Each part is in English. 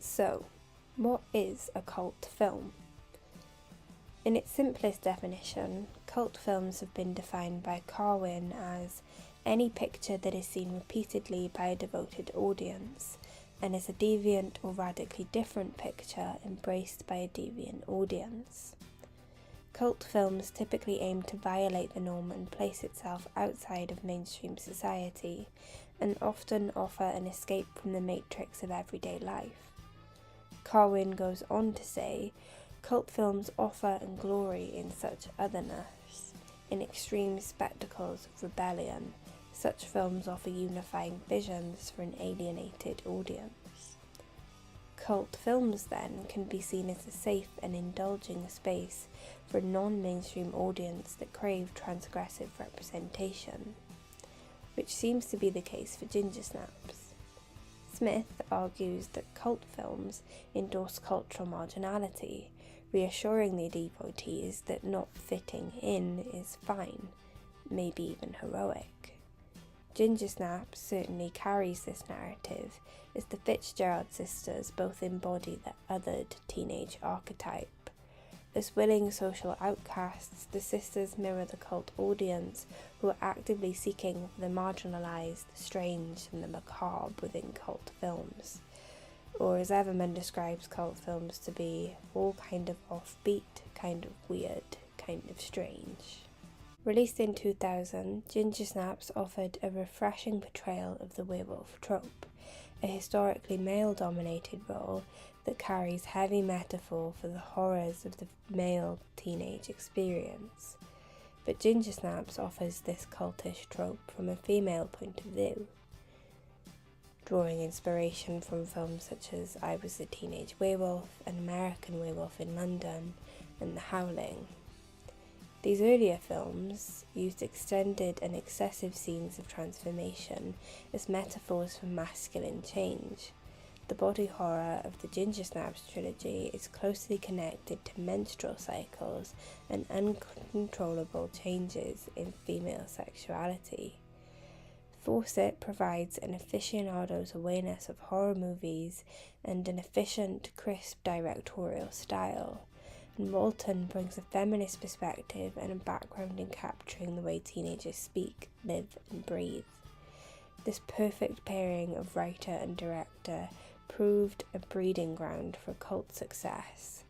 So, what is a cult film? In its simplest definition, cult films have been defined by Carwin as any picture that is seen repeatedly by a devoted audience, and is a deviant or radically different picture embraced by a deviant audience. Cult films typically aim to violate the norm and place itself outside of mainstream society, and often offer an escape from the matrix of everyday life. Carwin goes on to say, cult films offer and glory in such otherness, in extreme spectacles of rebellion. Such films offer unifying visions for an alienated audience. Cult films, then, can be seen as a safe and indulging space for a non-mainstream audience that crave transgressive representation, which seems to be the case for Ginger Snaps. Smith argues that cult films endorse cultural marginality, reassuring the devotees that not fitting in is fine, maybe even heroic. Ginger Snaps certainly carries this narrative, as the Fitzgerald sisters both embody the othered teenage archetype. As willing social outcasts, the sisters mirror the cult audience who are actively seeking the marginalised, the strange and the macabre within cult films. Or as Everman describes cult films to be, all kind of offbeat, kind of weird, kind of strange. Released in 2000, Ginger Snaps offered a refreshing portrayal of the werewolf trope, a historically male-dominated role that carries heavy metaphor for the horrors of the male teenage experience. But Ginger Snaps offers this cultish trope from a female point of view, drawing inspiration from films such as I Was a Teenage Werewolf, An American Werewolf in London, and The Howling. These earlier films used extended and excessive scenes of transformation as metaphors for masculine change. The body horror of the Ginger Snaps trilogy is closely connected to menstrual cycles and uncontrollable changes in female sexuality. Fawcett provides an aficionado's awareness of horror movies and an efficient, crisp directorial style. And Moulton brings a feminist perspective and a background in capturing the way teenagers speak, live and breathe. This perfect pairing of writer and director proved a breeding ground for cult success.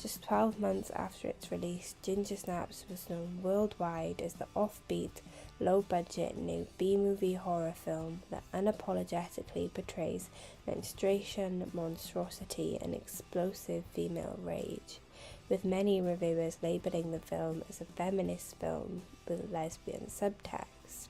Just 12 months after its release, Ginger Snaps was known worldwide as the offbeat, low-budget new B-movie horror film that unapologetically portrays menstruation, monstrosity and explosive female rage, with many reviewers labelling the film as a feminist film with lesbian subtext.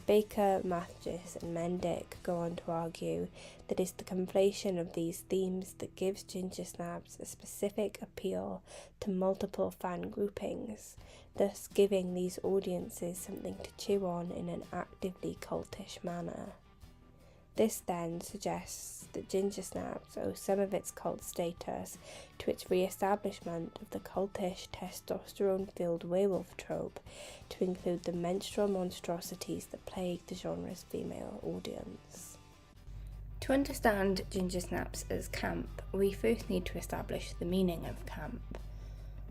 Baker, Mathis and Mendick go on to argue that it's the conflation of these themes that gives Ginger Snaps a specific appeal to multiple fan groupings, thus giving these audiences something to chew on in an actively cultish manner. This then suggests that Ginger Snaps owes some of its cult status to its re-establishment of the cultish, testosterone-filled werewolf trope to include the menstrual monstrosities that plague the genre's female audience. To understand Ginger Snaps as camp, we first need to establish the meaning of camp,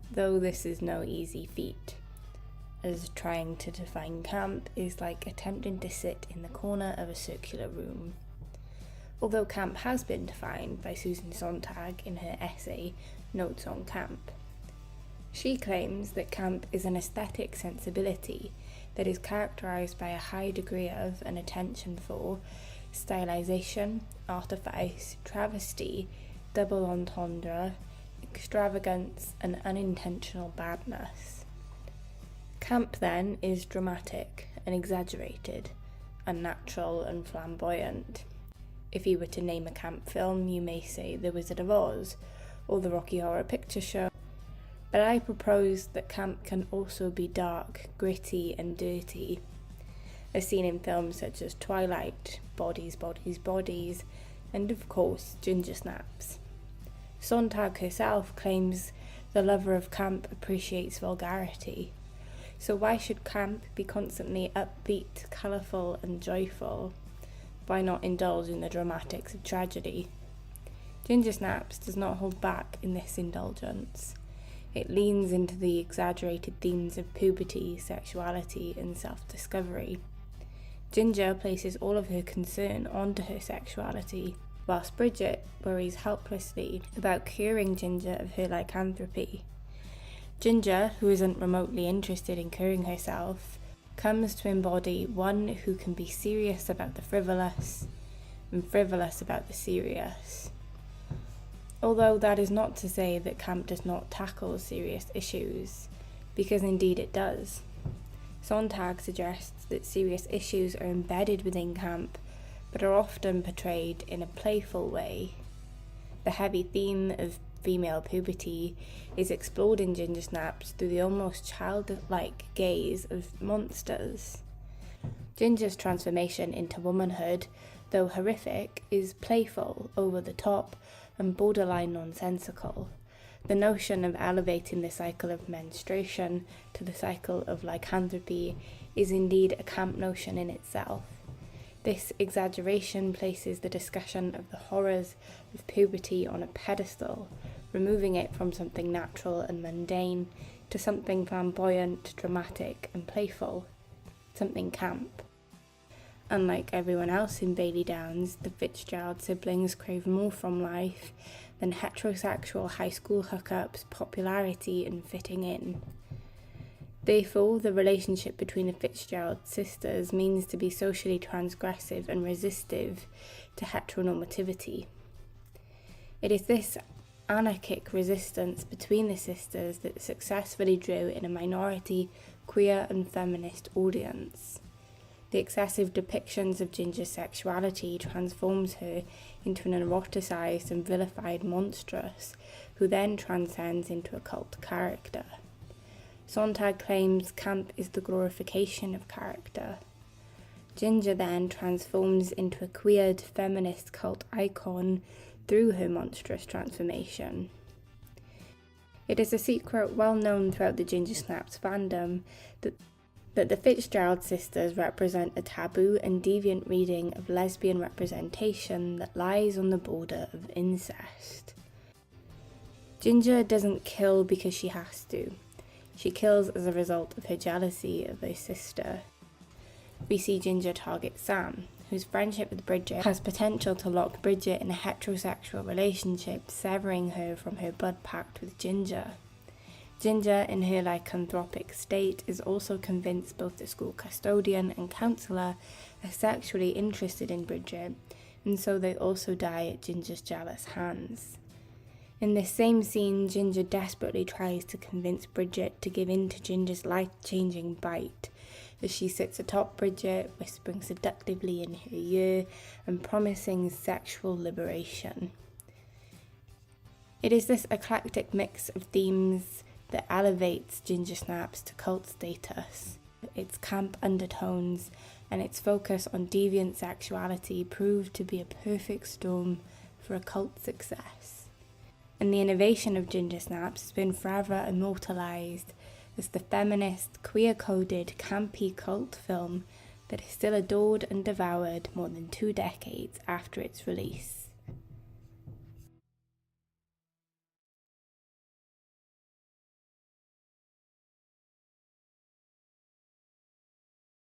though this is no easy feat, as trying to define camp is like attempting to sit in the corner of a circular room. Although camp has been defined by Susan Sontag in her essay, Notes on Camp. She claims that camp is an aesthetic sensibility that is characterised by a high degree of and attention for stylization, artifice, travesty, double entendre, extravagance, and unintentional badness. Camp, then, is dramatic and exaggerated, unnatural and flamboyant. If you were to name a camp film, you may say The Wizard of Oz or The Rocky Horror Picture Show. But I propose that camp can also be dark, gritty and dirty, as seen in films such as Twilight, Bodies, Bodies, Bodies, and of course Ginger Snaps. Sontag herself claims the lover of camp appreciates vulgarity. So why should camp be constantly upbeat, colourful and joyful? Why not indulge in the dramatics of tragedy? Ginger Snaps does not hold back in this indulgence. It leans into the exaggerated themes of puberty, sexuality, and self-discovery. Ginger places all of her concern onto her sexuality, whilst Bridget worries helplessly about curing Ginger of her lycanthropy. Ginger, who isn't remotely interested in curing herself, comes to embody one who can be serious about the frivolous and frivolous about the serious. Although that is not to say that camp does not tackle serious issues, because indeed it does. Sontag suggests that serious issues are embedded within camp, but are often portrayed in a playful way. The heavy theme of female puberty is explored in Ginger Snaps through the almost childlike gaze of monsters. Ginger's transformation into womanhood, though horrific, is playful, over the top, and borderline nonsensical. The notion of elevating the cycle of menstruation to the cycle of lycanthropy is indeed a camp notion in itself. This exaggeration places the discussion of the horrors of puberty on a pedestal, removing it from something natural and mundane to something flamboyant, dramatic, and playful, something camp. Unlike everyone else in Bailey Downs, the Fitzgerald siblings crave more from life than heterosexual high school hookups, popularity, and fitting in. Therefore, the relationship between the Fitzgerald sisters means to be socially transgressive and resistive to heteronormativity. It is this anarchic resistance between the sisters that successfully drew in a minority, queer and feminist audience. The excessive depictions of Ginger's sexuality transforms her into an eroticized and vilified monstrous, who then transcends into a cult character. Sontag claims camp is the glorification of character. Ginger then transforms into a queered feminist cult icon through her monstrous transformation. It is a secret well known throughout the Ginger Snaps fandom that the Fitzgerald sisters represent a taboo and deviant reading of lesbian representation that lies on the border of incest. Ginger doesn't kill because she has to. She kills as a result of her jealousy of her sister. We see Ginger target Sam, whose friendship with Bridget has potential to lock Bridget in a heterosexual relationship, severing her from her blood pact with Ginger. Ginger, in her lycanthropic state, is also convinced both the school custodian and counsellor are sexually interested in Bridget, and so they also die at Ginger's jealous hands. In this same scene, Ginger desperately tries to convince Bridget to give in to Ginger's life-changing bite, as she sits atop Bridget, whispering seductively in her ear and promising sexual liberation. It is this eclectic mix of themes that elevates Ginger Snaps to cult status. Its camp undertones and its focus on deviant sexuality proved to be a perfect storm for a cult success. And the innovation of Ginger Snaps has been forever immortalised as the feminist, queer-coded, campy cult film that is still adored and devoured more than 2 decades after its release.